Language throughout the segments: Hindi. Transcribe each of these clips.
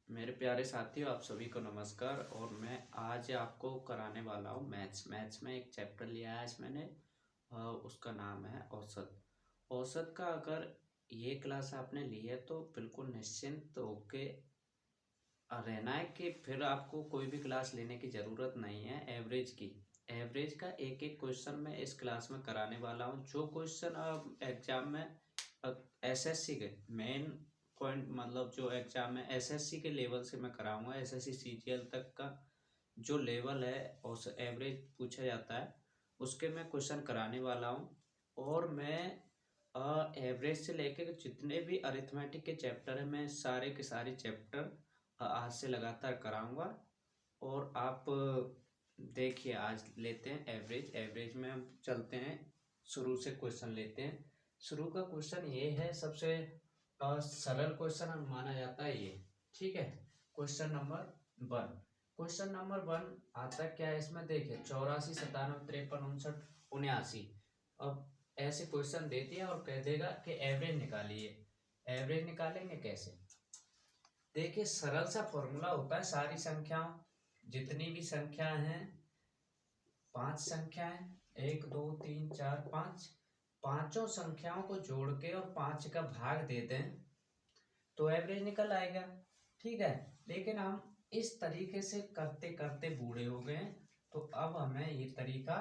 मेरे प्यारे साथियों, आप सभी को नमस्कार। और मैं आज आपको कराने वाला हूँ मैथ्स। मैथ्स में एक चैप्टर लिया है आज मैंने। उसका नाम है औसत। औसत का अगर ये क्लास आपने ली है तो बिल्कुल निश्चिंत होके रहना है कि फिर आपको कोई भी क्लास लेने की ज़रूरत नहीं है। एवरेज की, एवरेज का एक एक क्वेश्चन मैं इस क्लास में कराने वाला हूँ। जो क्वेश्चन एग्जाम में एसएससी के मेन पॉइंट, मतलब जो एग्जाम में एसएससी के लेवल से मैं कराऊंगा। एसएससी सीजीएल तक का जो लेवल है और एवरेज पूछा जाता है, उसके मैं क्वेश्चन कराने वाला हूँ। और मैं एवरेज से लेकर जितने भी अरिथमेटिक के चैप्टर हैं, मैं सारे के सारे चैप्टर आज से लगातार कराऊंगा। और आप देखिए, आज लेते हैं एवरेज। एवरेज में हम चलते हैं, शुरू से क्वेश्चन लेते हैं। शुरू का क्वेश्चन ये है, सबसे सरल क्वेश्चन माना जाता है ये। ठीक है, क्वेश्चन नंबर 1। क्वेश्चन नंबर 1 आता क्या है इसमें, देखिए 84, 97, 53, 59, 79। अब ऐसे क्वेश्चन दे दिया और कह देगा कि एवरेज निकालिए। एवरेज निकालेंगे कैसे? देखिए, सरल सा फॉर्मूला होता है। सारी संख्याओं, जितनी भी संख्या हैं, 5 संख्याएं, 1 2 3 4 5, पांचों संख्याओं को जोड़ के और 5 का भाग दे दें तो एवरेज निकल आएगा। ठीक है, लेकिन हम इस तरीके से करते करते बूढ़े हो गए, तो अब हमें ये तरीका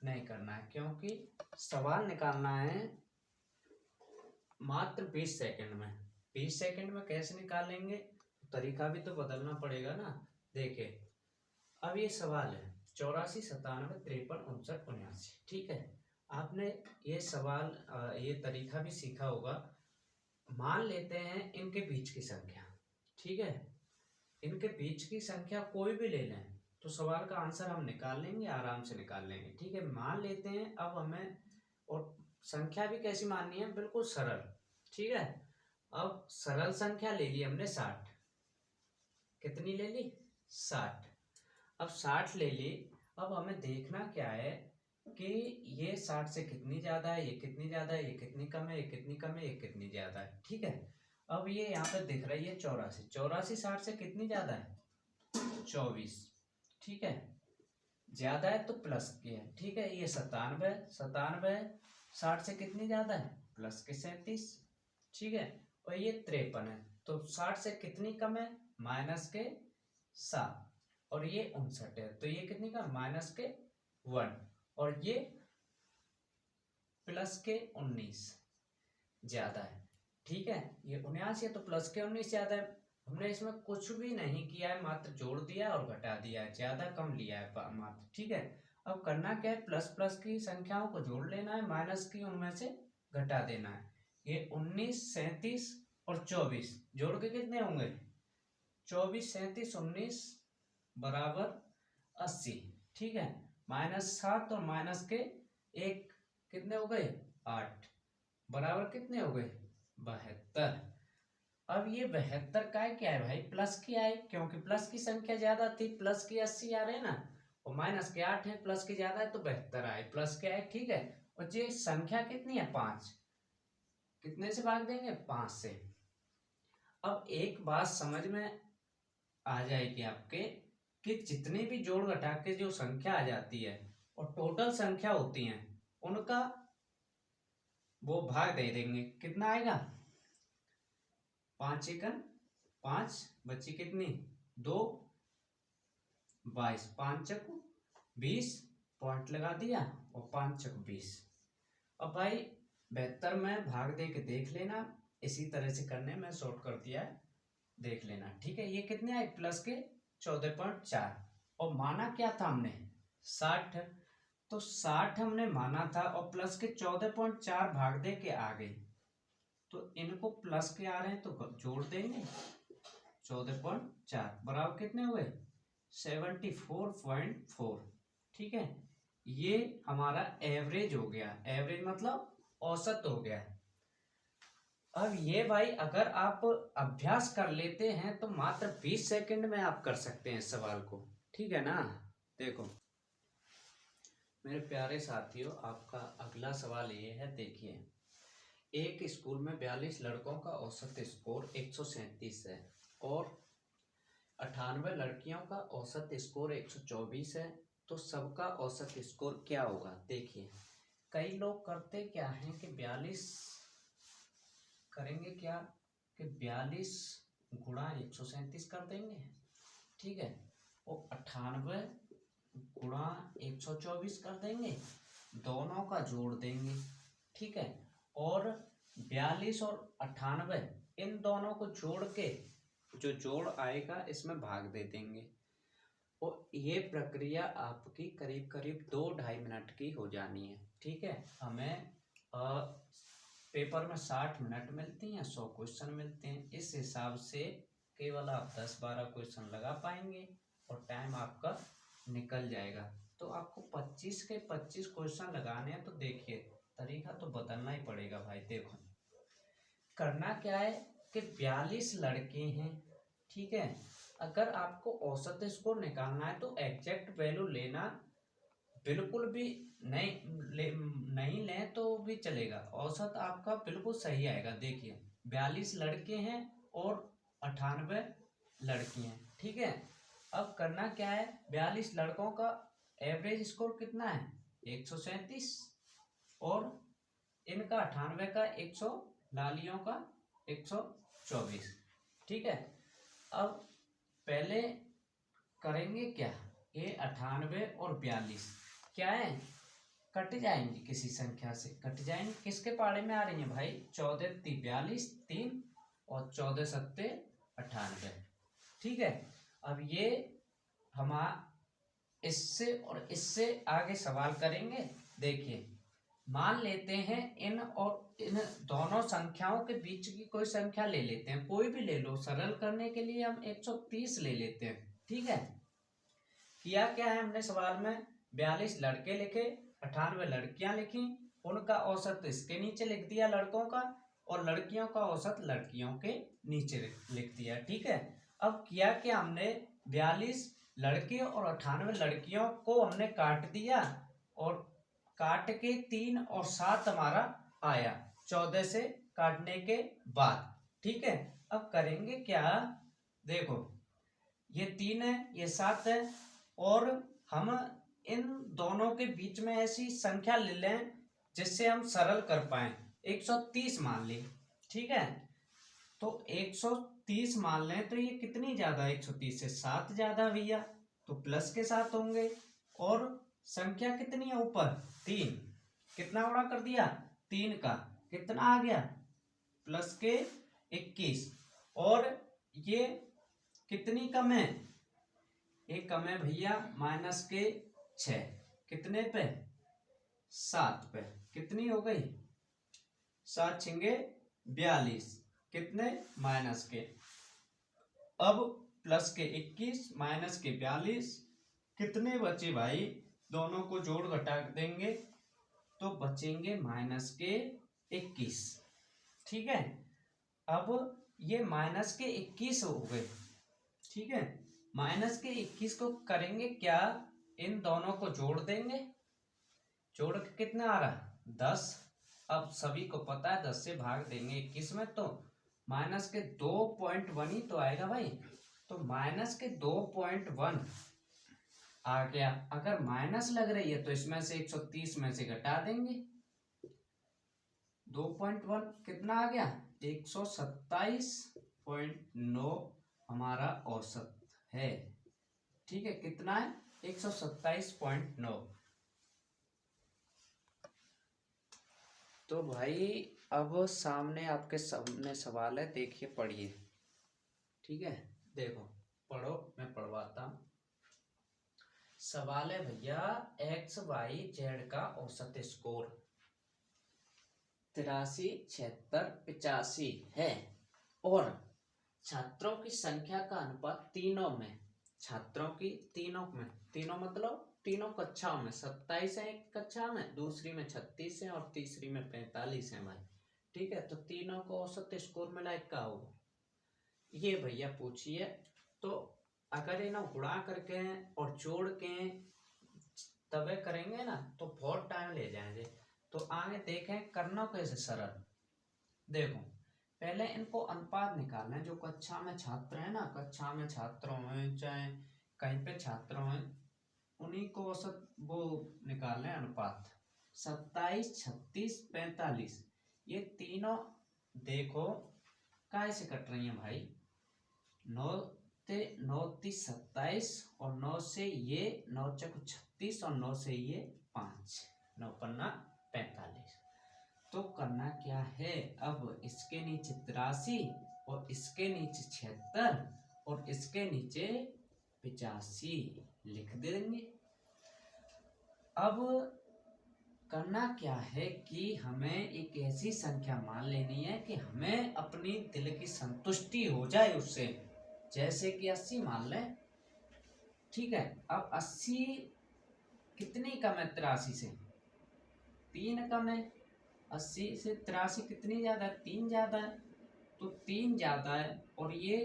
नहीं करना है, क्योंकि सवाल निकालना है मात्र 20 सेकंड में। 20 सेकंड में कैसे निकालेंगे, तरीका भी तो बदलना पड़ेगा ना। देखिए, अब ये सवाल है 84, 97, 53, 59, 79। ठीक है, आपने ये सवाल ये तरीका भी सीखा होगा। मान लेते हैं इनके बीच की संख्या। ठीक है, इनके बीच की संख्या कोई भी ले लें तो सवाल का आंसर हम निकाल लेंगे, आराम से निकाल लेंगे। ठीक है, मान लेते हैं अब हमें, और संख्या भी कैसी माननी है, बिल्कुल सरल। ठीक है, अब सरल संख्या ले ली हमने 60। कितनी ले ली? 60। अब 60 ले ली। अब हमें देखना क्या है कि ये 60 से कितनी ज्यादा है, ये कितनी ज्यादा है, ये कितनी कम है, ये कितनी कम है, ये कितनी ज्यादा है। ठीक है, अब ये यहाँ पे दिख रही है 84। 84 60 से कितनी ज्यादा है? 24। ठीक है, ज्यादा है तो प्लस की है। ठीक है, ये 97। 97 60 से कितनी ज्यादा है? प्लस के 37। ठीक है, और ये 53 है, तो 60 से कितनी कम है? माइनस के 7। और ये 59 है, तो ये कितनी का? माइनस के 1। और ये प्लस के 19 ज्यादा है। ठीक है, ये 79 है तो प्लस के 19 ज्यादा है। हमने इसमें कुछ भी नहीं किया है, मात्र जोड़ दिया और घटा दिया है, ज्यादा कम लिया है मात्र। ठीक है, अब करना क्या है, प्लस प्लस की संख्याओं को जोड़ लेना है, माइनस की उनमें से घटा देना है। ये 19, 37 और 24 जोड़ के कितने होंगे? 24, 37, 19 बराबर 80। ठीक है, -7 और माइनस के 1 कितने हो गए? 8 बराबर कितने हो गए? 72। अब ये 72 का है क्या है भाई? प्लस की आए, क्योंकि प्लस की संख्या ज्यादा थी। प्लस की 80 आ रहे हैं ना, और माइनस के 8 है, प्लस की ज्यादा है तो 72 आए, प्लस के आए। ठीक है, और ये संख्या कितनी है? 5। कितने से भाग देंगे? 5 से। अब एक बात समझ में आ जाएगी आपके, कि जितने भी जोड़ घटा के जो संख्या आ जाती है और टोटल संख्या होती है, उनका वो भाग दे देंगे। कितना आएगा? 5 एकन 5, बची कितनी? 2, 22, 5 चक 20, पॉइंट लगा दिया, और 5 चक 20। अब भाई 72 में भाग दे के देख लेना, इसी तरह से करने में शॉर्ट कर दिया है, देख लेना। ठीक है, ये कितने आए? प्लस के 14.4। और माना क्या था हमने? 60। तो 60 हमने माना था, और प्लस के 14.4 भाग दे के आ गई, तो इनको प्लस के आ रहे हैं तो जोड़ देंगे। 14.4 बराबर कितने हुए? 74.4। ठीक है, ये हमारा एवरेज हो गया। एवरेज मतलब औसत हो गया। अब ये भाई, अगर आप अभ्यास कर लेते हैं तो मात्र 20 सेकंड में आप कर सकते हैं सवाल को। ठीक है ना? देखो मेरे प्यारे साथियों, आपका अगला सवाल ये है, देखिए। एक स्कूल में 42 लड़कों का औसत स्कोर 137 है, और 98 लड़कियों का औसत स्कोर 124 है, तो सबका औसत स्कोर क्या होगा देखिए। कई लोग करते क्या हैं कि 42 करेंगे, क्या कि 42 गुणा 137 कर देंगे, ठीक है, और 98 गुणा 124 कर देंगे, दोनों का जोड़ देंगे, ठीक है, और 42 और 98 इन दोनों को जोड़ के जो जोड़ आएगा इसमें भाग दे देंगे, और ये प्रक्रिया आपकी करीब करीब 2-2.5 मिनट की हो जानी है, ठीक है। हमें पेपर में 60 मिनट मिलती हैं, 100 क्वेश्चन मिलते हैं, इस हिसाब से केवल आप 10-12 क्वेश्चन लगा पाएंगे और टाइम आपका निकल जाएगा। तो आपको 25 के 25 क्वेश्चन लगाने हैं, तो देखिए तरीका तो बदलना ही पड़ेगा भाई। देखो करना क्या है कि 42 लड़के हैं, ठीक है, अगर आपको औसत स्कोर निकालना है तो एग्जैक्ट वैल्यू लेना बिल्कुल भी नहीं लें तो भी चलेगा, औसत आपका बिल्कुल सही आएगा। देखिए 42 लड़के हैं और 98 लड़की हैं, ठीक है। अब करना क्या है, 42 लड़कों का एवरेज स्कोर कितना है 137, और इनका 98 का 100, लालियों का 124, ठीक है। अब पहले करेंगे क्या, ये 98 और 42 क्या है, कट जाएंगे, किसी संख्या से कट जाएंगे। किसके पाड़े में आ रही है भाई, 14 × 42 3 और 14 × 7 98, ठीक है। अब ये हम इससे और इससे आगे सवाल करेंगे। देखिए मान लेते हैं इन और इन दोनों संख्याओं के बीच की कोई संख्या ले लेते हैं, कोई भी ले लो, सरल करने के लिए हम 130 ले लेते हैं, ठीक है। किया क्या है हमने सवाल में, 42 लड़के लिखे, 98 लड़कियां लिखी, उनका औसत इसके नीचे लिख दिया लड़कों का, और लड़कियों का औसत लड़कियों के नीचे लिख दिया, ठीक है। अब किया क्या हमने, 42 लड़के और 98 लड़कियों को हमने काट दिया, और काट के 3 और 7 हमारा आया 14 से काटने के बाद, ठीक है। अब करेंगे क्या, देखो ये 3 है, ये 7 है, और हम इन दोनों के बीच में ऐसी संख्या ले लें जिससे हम सरल कर पाए, 130 मान लें, ठीक है। तो 130 मान लें तो ये कितनी ज्यादा, 130 से 7 ज्यादा भैया, तो प्लस के साथ होंगे, और संख्या कितनी है ऊपर 3, कितना गुणा कर दिया 3 का, कितना आ गया प्लस के 21, और ये कितनी कम है, एक कम है भैया माइनस के 6, कितने पे 7 पे, कितनी हो गई 7 छिंगे 42, कितने माइनस के, अब प्लस के 21 माइनस के 42, कितने बचे भाई, दोनों को जोड़ घटा देंगे तो बचेंगे माइनस के 21, ठीक है। अब ये माइनस के 21 हो गए, ठीक है। माइनस के 21 को करेंगे क्या, इन दोनों को जोड़ देंगे, जोड़ के कितना आ रहा 10, अब सभी को पता है 10 से भाग देंगे 21 में, तो माइनस के 2.1 ही तो आएगा भाई, तो माइनस के 2.1 आ गया। अगर माइनस लग रही है तो इसमें से 130 में से घटा देंगे, 2.1 कितना आ गया 127.9 हमारा औसत है, ठीक है। कितना है 127.9। तो भाई अब सामने आपके सामने सवाल है, देखिए पढ़िए, ठीक है। देखो पढ़ो, मैं पढ़वाता हूं। सवाल है भैया, एक्स वाई जेड का औसत स्कोर 83, 76, 85 है, और छात्रों की संख्या का अनुपात तीनों में, छात्रों की तीनों में, तीनों मतलब तीनों कक्षाओं में 27 है, एक कक्षा में, दूसरी में 36 है, और तीसरी में 45 है भाई, ठीक है। तो तीनों को औसत स्कोर मिला क्या होगा, ये भैया पूछिए। तो अगर इन्हें गुणा करके और जोड़ के तबे करेंगे ना तो बहुत टाइम ले जाएंगे, तो आगे देखें करना कैसे सरल। देखो पहले इनको अनुपात निकालना है। जो कक्षा में छात्र है ना, कक्षा में छात्र हैं चाहे कहीं पे छात्र हैं, उन्हीं को औसत वो निकालना है अनुपात। 27, 36, 45 ये तीनों देखो कैसे कट रही हैं भाई। 9 ते 9 30 27 और 9 से ये 9 चौक 36 और 9 से ये 5, 9 पन्ना 45। तो करना क्या है, अब इसके नीचे 83 और इसके नीचे 76 और इसके नीचे 85 लिख देंगे। अब करना क्या है कि हमें एक ऐसी संख्या मान लेनी है कि हमें अपनी दिल की संतुष्टि हो जाए उससे। जैसे कि 80 मान लें, ठीक है। अब 80 कितनी कम है 83 से? 3 कम है। 80 से 83 कितनी ज्यादा है? 3 ज्यादा है। तो 3 ज्यादा है और ये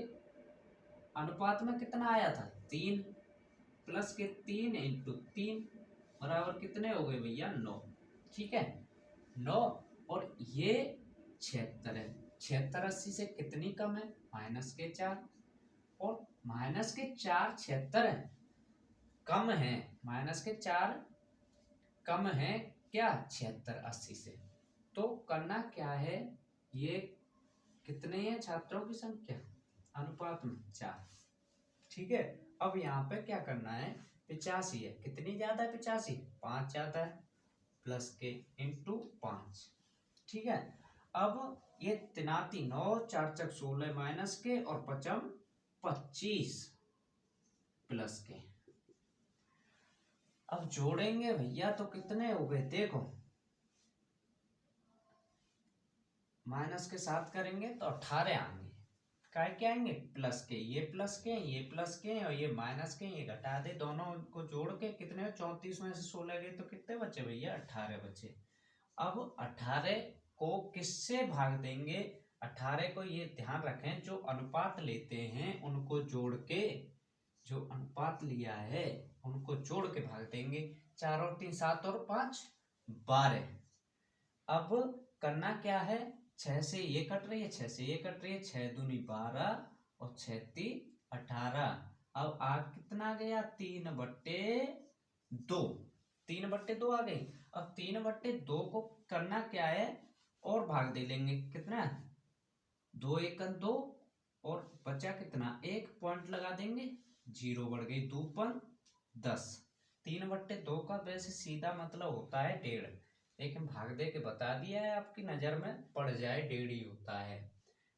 अनुपात में कितना आया था? 3 प्लस के 3 इंटू 3 बराबर कितने हो गए भैया? 9। ठीक है, 9 और ये 76 है। 76 80 से कितनी कम है? माइनस के 4 और माइनस के 4 76 है, कम है। माइनस के 4 कम है क्या? 76 80 से। तो करना क्या है, ये कितने हैं छात्रों की संख्या अनुपात में? 4। ठीक है, अब यहाँ पे क्या करना है? 85 है, कितनी ज्यादा है? 85 5 ज्यादा है, प्लस के इंटू 5। ठीक है, अब ये 93 9 4 चक 16 माइनस के और 55 25 प्लस के। अब जोड़ेंगे भैया तो कितने हो गए देखो, माइनस के साथ करेंगे तो 18 आएंगे। क्या आएंगे? प्लस के, ये प्लस के ये प्लस के और ये माइनस के, ये घटा दे, दोनों को जोड़ के कितने? 34 में से 16 गए तो कितने बचे भैया? 18 बचे। अब 18 को किससे भाग देंगे? 18 को ये ध्यान रखें, जो अनुपात लेते हैं उनको जोड़ के, जो अनुपात लिया है उनको जोड़ के भाग देंगे। 4 और 3 7 और 5 12। अब करना क्या है, 6 से ये कट रही है, 6 से ये कट रही है, 6 दूनी 12 और 6 3 18। अब आग कितना गया? 3/2। 3/2 आ गई। अब 3/2 को करना क्या है, और भाग दे लेंगे। कितना? 2 1 2 और बचा कितना? 1 पॉइंट लगा देंगे, 0 बढ़ गई 2 10। 3/2 का वैसे सीधा मतलब होता है 1.5, लेकिन भाग दे के बता दिया है, आपकी नजर में पड़ जाए 1.5 ही होता है।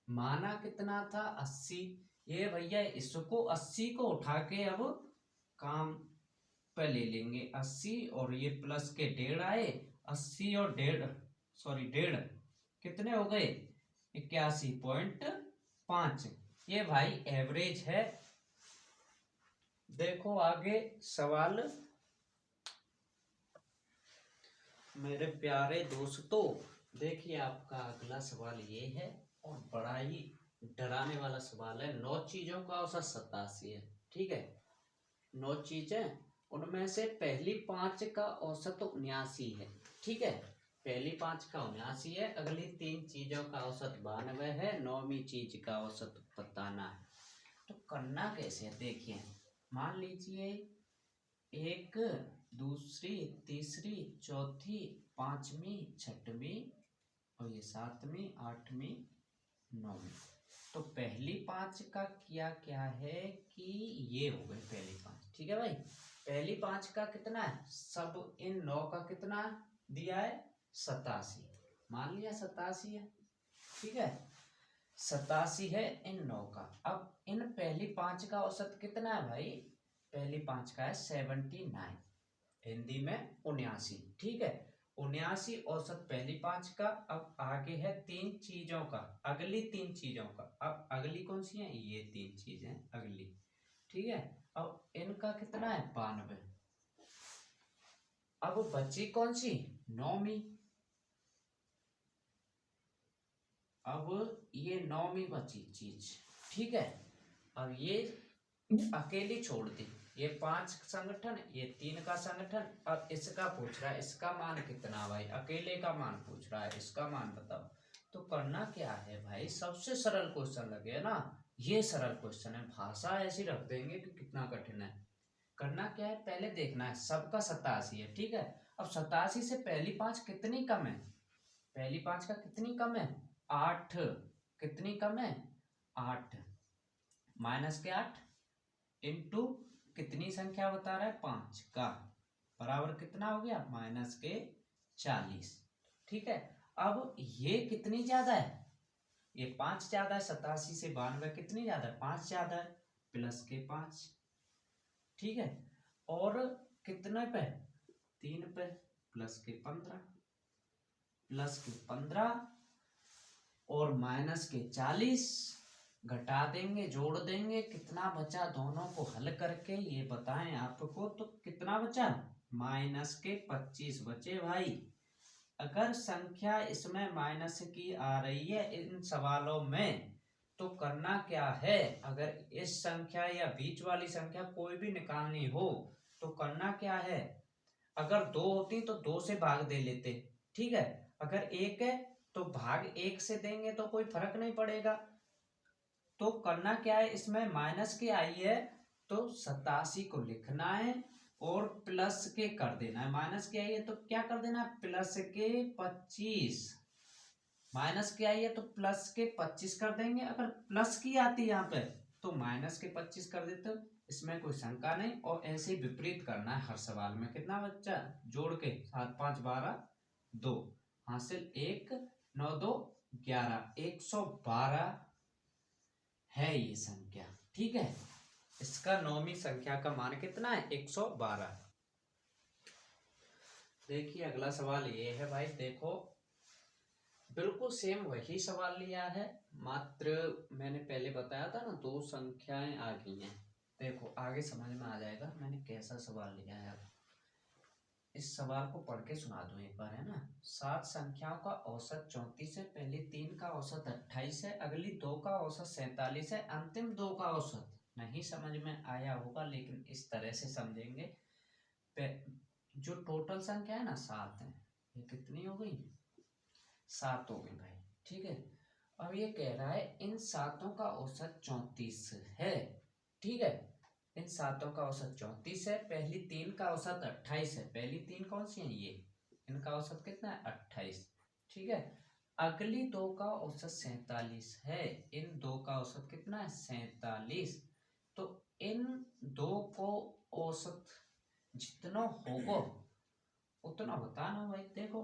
माना कितना था? 80। ये भैया इसको 80 को उठा के अब काम पे ले लेंगे। 80 और ये प्लस के 1.5 आए, 80 और 1.5 सॉरी 1.5 कितने हो गए? 81.5। ये भाई एवरेज है। देखो आगे सवाल मेरे प्यारे दोस्तों, देखिए आपका अगला सवाल ये है और बड़ा ही डराने वाला सवाल है। 9 चीजों का औसत 87 है। ठीक है, 9 चीजें, उनमें से पहली 5 का औसत 79 है। ठीक है, पहली 5 का 79 है, अगली 3 चीजों का औसत 92 है, 9वीं चीज का औसत बताना है। तो करना कैसे है देखिए, मान लीजिए 1 दूसरी तीसरी चौथी 5वीं 6वीं और ये 7वीं 8वीं 9वीं। तो पहली 5 का किया क्या है कि ये हो गई पहली 5। ठीक है भाई, पहली 5 का कितना है? सब इन 9 का कितना दिया है? 87। मान लिया 87 है। ठीक है, 87 है इन 9 का। अब इन पहली 5 का औसत कितना है भाई? पहली 5 का है 79, हिंदी में 79। ठीक है, 79 औसत पहली 5 का। अब आगे है 3 चीजों का, अगली 3 चीजों का। अब अगली कौन सी है? ये 3 चीजें अगली। ठीक है, अब इनका कितना है? 92। अब बची कौन सी? 9वीं। अब ये 9वीं बची चीज। ठीक है, अब ये अकेली छोड़ दी। ये 5 संगठन, ये 3 का संगठन। अब इसका पूछ रहा है, इसका मान कितना भाई? अकेले का मान पूछ रहा है, इसका मान बताओ। तो करना क्या है भाई, सबसे सरल क्वेश्चन लगे ना, ये सरल क्वेश्चन है, भाषा ऐसी रख देंगे कि कितना कठिन है। करना क्या है, पहले देखना है सबका 87 है, ठीक है। अब 87 से पहली 5 कितनी कम है, पहली 5 का कितनी कम है, 8, कितनी कम है, 8, माइनस के 8 इंटू कितनी संख्या बता रहा है, 5 का, बराबर कितना हो गया, माइनस के 40, ठीक है। अब ये कितनी ज्यादा है, ये 5 ज्यादा है, 87 से 92 कितनी ज्यादा है, 5 ज्यादा है, प्लस के 5, ठीक है। और कितने पे, 3 पे, प्लस के 15, प्लस के 15 और माइनस के 40, घटा देंगे जोड़ देंगे, कितना बचा, दोनों को हल करके ये बताएं आपको, तो कितना बचा, माइनस के 25 बचे भाई। अगर संख्या इसमें माइनस की आ रही है इन सवालों में, तो करना क्या है, अगर इस संख्या या बीच वाली संख्या कोई भी निकालनी हो तो करना क्या है, अगर 2 होती तो 2 से भाग दे लेते, ठीक है। अगर 1 है तो भाग 1 से देंगे तो कोई फर्क नहीं पड़ेगा। तो करना क्या है, इसमें माइनस की आई है तो 87 को लिखना है और प्लस के कर देना है, माइनस की आई है तो क्या कर देना है, प्लस के 25, माइनस की आई है तो प्लस के 25 कर देंगे, अगर प्लस की आती है यहाँ पे तो माइनस के 25 कर देते हो, इसमें कोई शंका नहीं। और ऐसे ही विपरीत करना है हर सवाल में, कितना बच्चा जोड़ के 7 5 12 2 हासिल 1 9 2 11, 112 है ये संख्या, ठीक है। इसका नौवीं संख्या का मान कितना है, 112। देखिए अगला सवाल ये है भाई, देखो बिल्कुल सेम वही सवाल लिया है, मात्र मैंने पहले बताया था ना 2 संख्याएं आ गई हैं। देखो आगे समझ में आ जाएगा मैंने कैसा सवाल लिया है। अब इस सवाल को पढ़ के सुना दूं एक बार, है ना। 7 संख्याओं का औसत 34 है, पहली 3 का औसत 28 है, अगली 2 का औसत 47 है, अंतिम 2 का औसत, नहीं समझ में आया होगा लेकिन इस तरह से समझेंगे। जो टोटल संख्या है ना 7 है, ये कितनी हो गई, 7 हो गई भाई, ठीक है। अब ये कह रहा है इन 7 का औसत 34 है, ठीक है। इन 7 का औसत 34 है, पहली 3 का औसत 28 है, पहली 3 कौन सी है ये, इनका औसत कितना है 28, ठीक है। अगली 2 का औसत 47 है, इन 2 का औसत कितना है 47, तो इन 2 को औसत जितना होगा उतना बताना भाई। देखो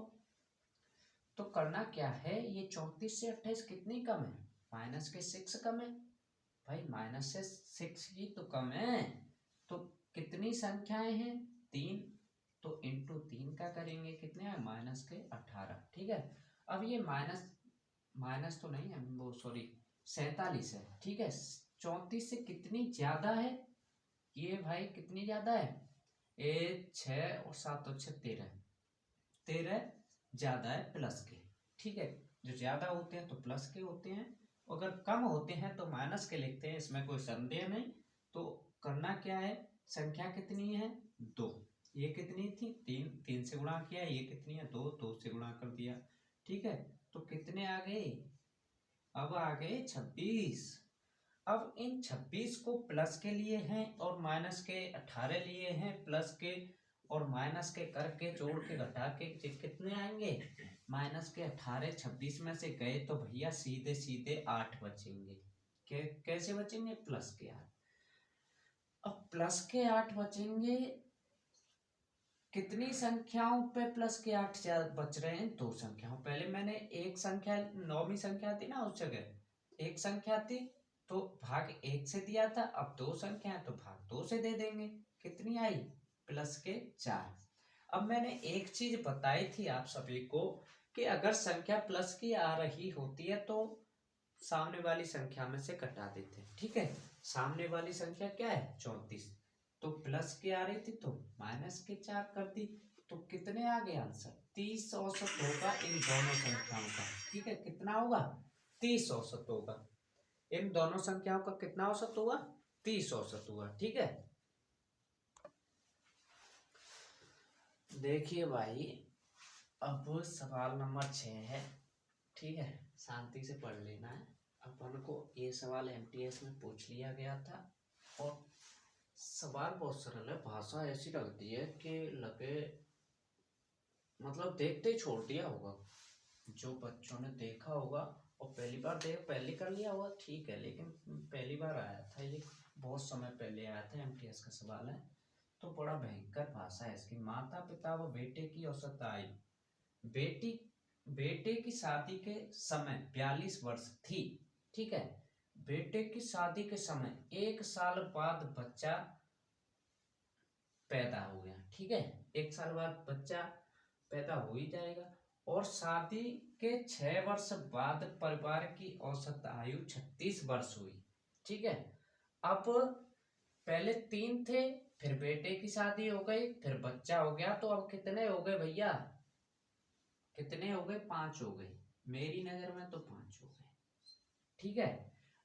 तो करना क्या है, ये 34 से 28 कितनी कम है, माइनस के 6 कम है भाई, माइनस से 6 ही तो कम है। तो कितनी संख्याएं हैं, 3, तो इंटू 3 का करेंगे, कितने हैं माइनस के 18, ठीक है। अब ये माइनस माइनस तो नहीं है वो, सॉरी 47 है, ठीक है। 34 से कितनी ज्यादा है, ये भाई कितनी ज्यादा है, 6 और 7 तो 6 13, 13 ज्यादा है प्लस के, ठीक है। जो ज्यादा होते हैं तो प्लस के होते हैं, अगर कम होते हैं तो माइनस के लिखते हैं, इसमें कोई संदेह नहीं। तो करना क्या है, संख्या कितनी है 2, ये कितनी थी 3, 3 से गुणा किया, ये कितनी है 2, 2 से गुणा कर दिया, ठीक है। तो कितने आ गए, अब आ गए 26। अब इन 26 को प्लस के लिए हैं और माइनस के 18 लिए हैं, प्लस के और माइनस के करके जोड़ के घटा के कितने आएंगे, माइनस के 18 26 में से गए तो भैया सीधे सीधे 8 बचेंगे। कैसे बचेंगे, प्लस के 8। अब प्लस के 8 बचेंगे, कितनी संख्याओं पे प्लस के 8 बच रहे हैं, 2 संख्याओं। पहले मैंने एक संख्या, नौवीं संख्या थी ना उस जगह एक संख्या थी तो भाग 1 से दिया था, अब 2 संख्या है तो भाग 2 से दे देंगे, कितनी आई प्लस के 4। अब मैंने एक चीज बताई थी आप सभी को कि अगर संख्या प्लस की आ रही होती है तो सामने वाली संख्या में से घटा देते हैं, ठीक है। सामने वाली संख्या क्या है 34, तो प्लस की आ रही थी तो माइनस के 4 कर दी, तो कितने आ गए आंसर, 30 औसत होगा इन दोनों संख्याओं का, ठीक है। कितना होगा 30 औसत होगा, इन दोनों संख्याओं का कितना औसत होगा 30 औसत होगा, ठीक है। देखिए भाई अब सवाल नंबर 6 है, ठीक है। शांति से पढ़ लेना है। अपन को ये सवाल एमटीएस में पूछ लिया गया था और सवाल बहुत सरल है, भाषा ऐसी लगती है कि लगे मतलब देखते ही छोड़ दिया होगा। जो बच्चों ने देखा होगा और पहली बार पहले कर लिया होगा ठीक है, लेकिन पहली बार आया था ये, बहुत समय पहले आया था, एमटीएस का सवाल है। तो बड़ा भयंकर भाषा है इसकी। माता पिता व बेटे की औसत आयु। बेटे की शादी के समय 42 वर्ष थी, ठीक है। बेटे की शादी के समय 1 साल बाद बच्चा पैदा हो गया, ठीक है। 1 साल बाद बच्चा पैदा हो ही जाएगा। और शादी के 6 वर्ष बाद परिवार की औसत आयु 36 वर्ष हुई, ठीक है। अब पहले 3 थे, फिर बेटे की शादी हो गई, फिर बच्चा हो गया, तो अब कितने हो गए भैया? कितने हो गए? 5 हो गए। मेरी नजर में तो 5 हो गए, ठीक है।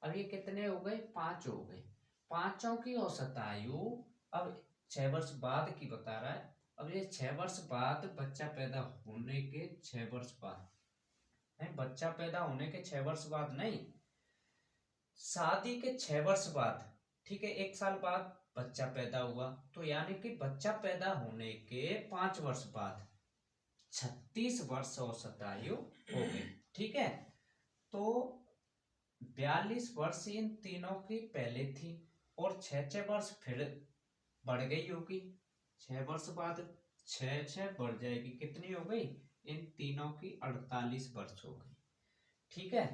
अब ये कितने हो गए? 5 हो गए। पांचों की औसत आयु अब 6 वर्ष बाद की बता रहा है। अब ये 6 वर्ष बाद बच्चा पैदा होने के 6 वर्ष बाद नहीं, बच्चा पैदा होने के 6 वर्ष बाद नहीं, शादी के 6 वर्ष बाद, ठीक है। 1 साल बाद बच्चा पैदा हुआ, तो यानी कि बच्चा पैदा होने के 5 वर्ष बाद 36 वर्ष औसत आयु हो गई, ठीक है। तो 42 वर्ष इन तीनों की पहले थी और 6 वर्ष फिर बढ़ गई होगी। 6 वर्ष बाद 6 बढ़ जाएगी, कितनी हो गई? इन तीनों की 48 वर्ष हो गई, ठीक है।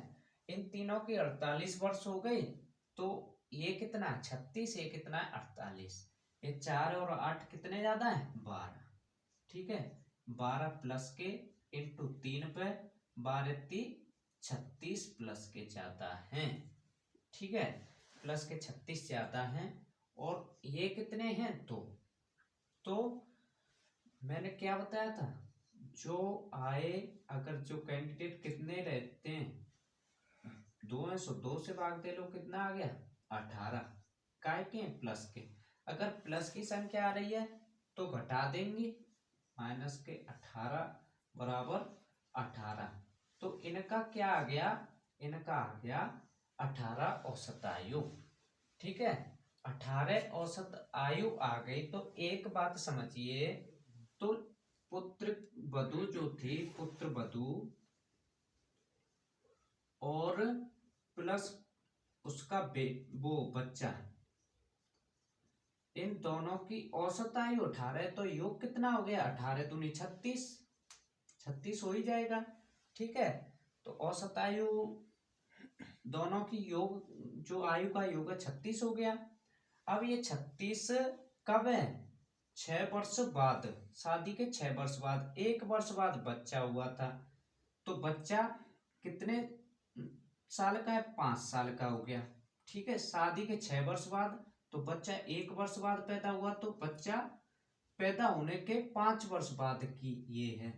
इन तीनों की 48 वर्ष हो गई। तो ये कितना है? 36, ये कितना है? 48। ये 4 और 8 कितने ज्यादा है? 12, ठीक है। 12 प्लस के इंटू 3 पे 12 36 प्लस के ज्यादा हैं, ठीक है। प्लस के 36 ज्यादा हैं और ये कितने हैं? 2। तो मैंने क्या बताया था? जो आए, अगर जो कैंडिडेट कितने रहते हैं, 2 है, सो 2 से भाग दे लो, कितना आ गया? 18। काय के? प्लस के। अगर प्लस की संख्या आ रही है तो घटा देंगे, माइनस के 18 बराबर 18। तो इनका क्या आ गया? इनका आ गया 18 औसत आयु, ठीक है। 18 औसत आयु आ गई। तो एक बात समझिए, तो पुत्र वधु जो थी, पुत्र वधु और प्लस उसका वो बच्चा, इन दोनों की औसत आयु 18, तो योग कितना हो गया? 18 दूनी 36, 36 हो ही जाएगा, ठीक है। तो औसत आयु दोनों की योग, जो आयु का योग है 36 हो गया। अब ये 36 कब है? 6 वर्ष बाद, शादी के 6 वर्ष बाद, 1 वर्ष बाद बच्चा हुआ था। तो बच्चा कितने साल का है? 5 साल का हो गया, ठीक है। शादी के 6 वर्ष बाद, तो बच्चा 1 वर्ष बाद पैदा हुआ, तो बच्चा पैदा होने के 5 वर्ष बाद की ये है।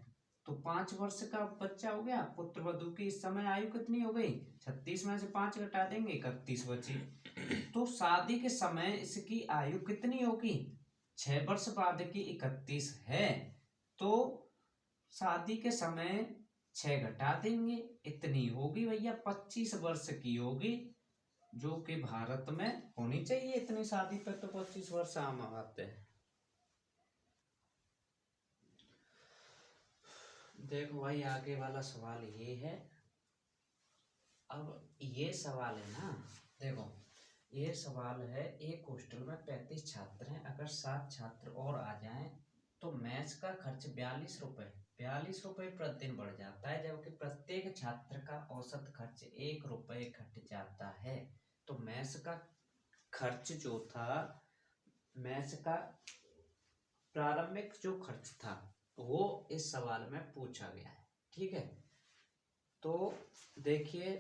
तो 5 वर्ष का बच्चा हो गया। पुत्र वधु की इस समय आयु कितनी हो गई? 36 में से 5 घटा देंगे, 31 बची। तो शादी के समय इसकी आयु कितनी होगी? 6 वर्ष बाद की 31 है, तो शादी के समय 6 घटा देंगे, इतनी होगी भैया, 25 वर्ष की होगी, जो कि भारत में होनी चाहिए इतनी शादी पे। तो 25 वर्ष आम बात है। देखो भाई, आगे वाला सवाल ये है। अब ये सवाल है ना, देखो ये सवाल है, एक हॉस्टल में 35 छात्र हैं, अगर 7 छात्र और आ जाएं तो मेस का खर्च 42 रुपए प्रतिदिन बढ़ जाता है, जबकि प्रत्येक छात्र का औसत खर्च 1 रुपए घट जाता है। तो मेस का खर्च जो था, मेस का प्रारंभिक जो खर्च था, वो इस सवाल में पूछा गया है, ठीक है। तो देखिए